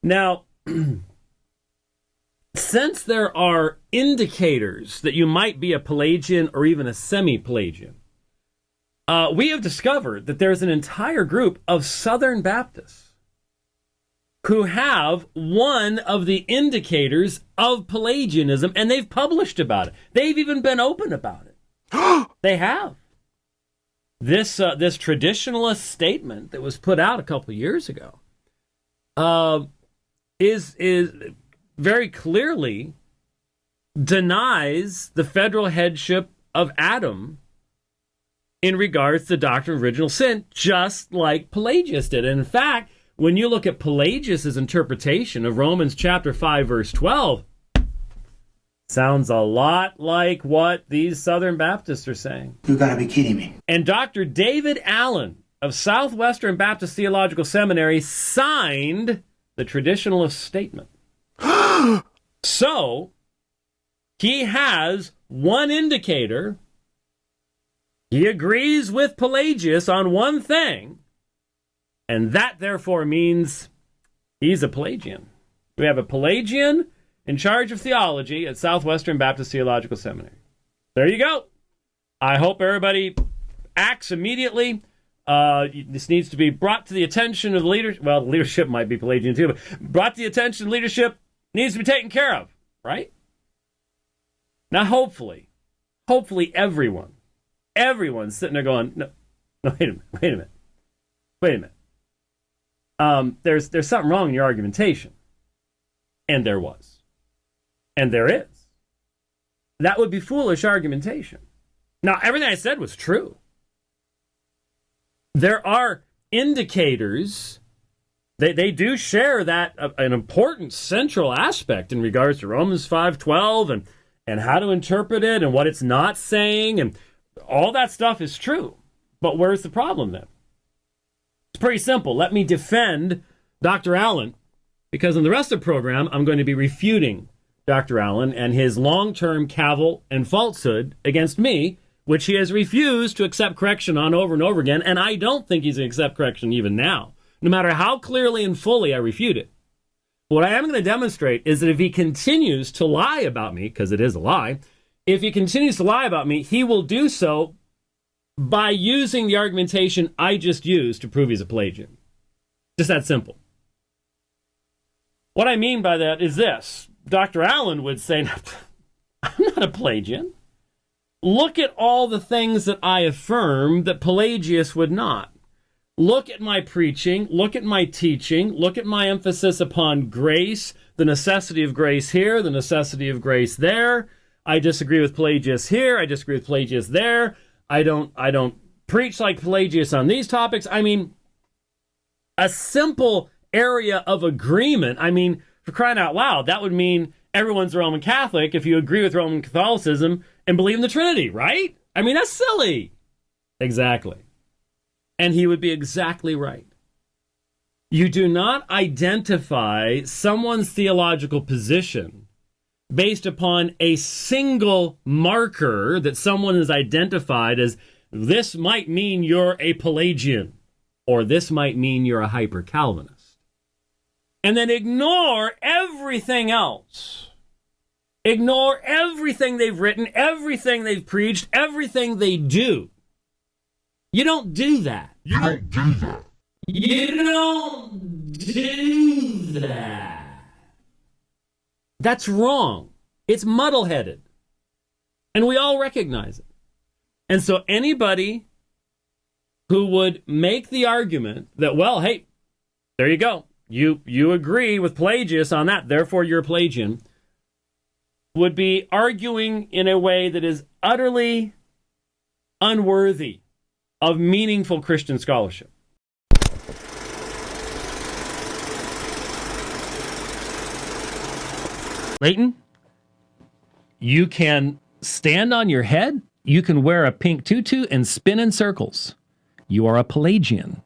Now, since there are indicators that you might be a Pelagian or even a semi-Pelagian, we have discovered that there's an entire group of Southern Baptists who have one of the indicators of Pelagianism, and they've published about it. They've even been open about it. They have. This traditionalist statement that was put out a couple years ago is very clearly denies the federal headship of Adam in regards to the doctrine of original sin, just like Pelagius did. And in fact, when you look at Pelagius' interpretation of Romans chapter 5, verse 12, sounds a lot like what these Southern Baptists are saying. You gotta be kidding me. And Dr. David Allen of Southwestern Baptist Theological Seminary signed the traditionalist statement. So, he has one indicator. He agrees with Pelagius on one thing, and that therefore means he's a Pelagian. We have a Pelagian in charge of theology at Southwestern Baptist Theological Seminary. There you go. I hope everybody acts immediately. This needs to be brought to the attention of the leadership. Well, the leadership might be Pelagian too, but brought to the attention of leadership, needs to be taken care of, right? Now, hopefully everyone's sitting there going, no, wait a minute. There's something wrong in your argumentation. And there was. And there is. That would be foolish argumentation. Now, everything I said was true. There are indicators. They do share that an important central aspect in regards to Romans 5:12 and how to interpret it and what it's not saying, and all that stuff is true. But where's the problem then? It's pretty simple. Let me defend Dr. Allen, because in the rest of the program, I'm going to be refuting Dr. Allen and his long-term cavil and falsehood against me, which he has refused to accept correction on over and over again, and I don't think he's going to accept correction even now, no matter how clearly and fully I refute it. What I am going to demonstrate is that if he continues to lie about me, because it is a lie, if he continues to lie about me, he will do so by using the argumentation I just used to prove he's a Pelagian. Just that simple. What I mean by that is this. Dr. Allen would say, I'm not a Pelagian. Look at all the things that I affirm that Pelagius would not. Look at my preaching, look at my teaching, look at my emphasis upon grace, the necessity of grace here, the necessity of grace there. I disagree with Pelagius here, I disagree with Pelagius there. I don't preach like Pelagius on these topics. I mean, a simple area of agreement. I mean, for crying out loud, that would mean everyone's a Roman Catholic if you agree with Roman Catholicism and believe in the Trinity, right? I mean, that's silly. Exactly. And he would be exactly right. You do not identify someone's theological position based upon a single marker that someone is identified as, this might mean you're a Pelagian, or this might mean you're a hyper-Calvinist. And then ignore everything else. Ignore everything they've written, everything they've preached, everything they do. You don't do that. You don't do that. You don't do that. That's wrong. It's muddle-headed. And we all recognize it. And so anybody who would make the argument that, well, hey, there you go. You agree with Pelagius on that, therefore you're a Pelagian, would be arguing in a way that is utterly unworthy of meaningful Christian scholarship. Leighton, you can stand on your head, you can wear a pink tutu and spin in circles. You are a Pelagian.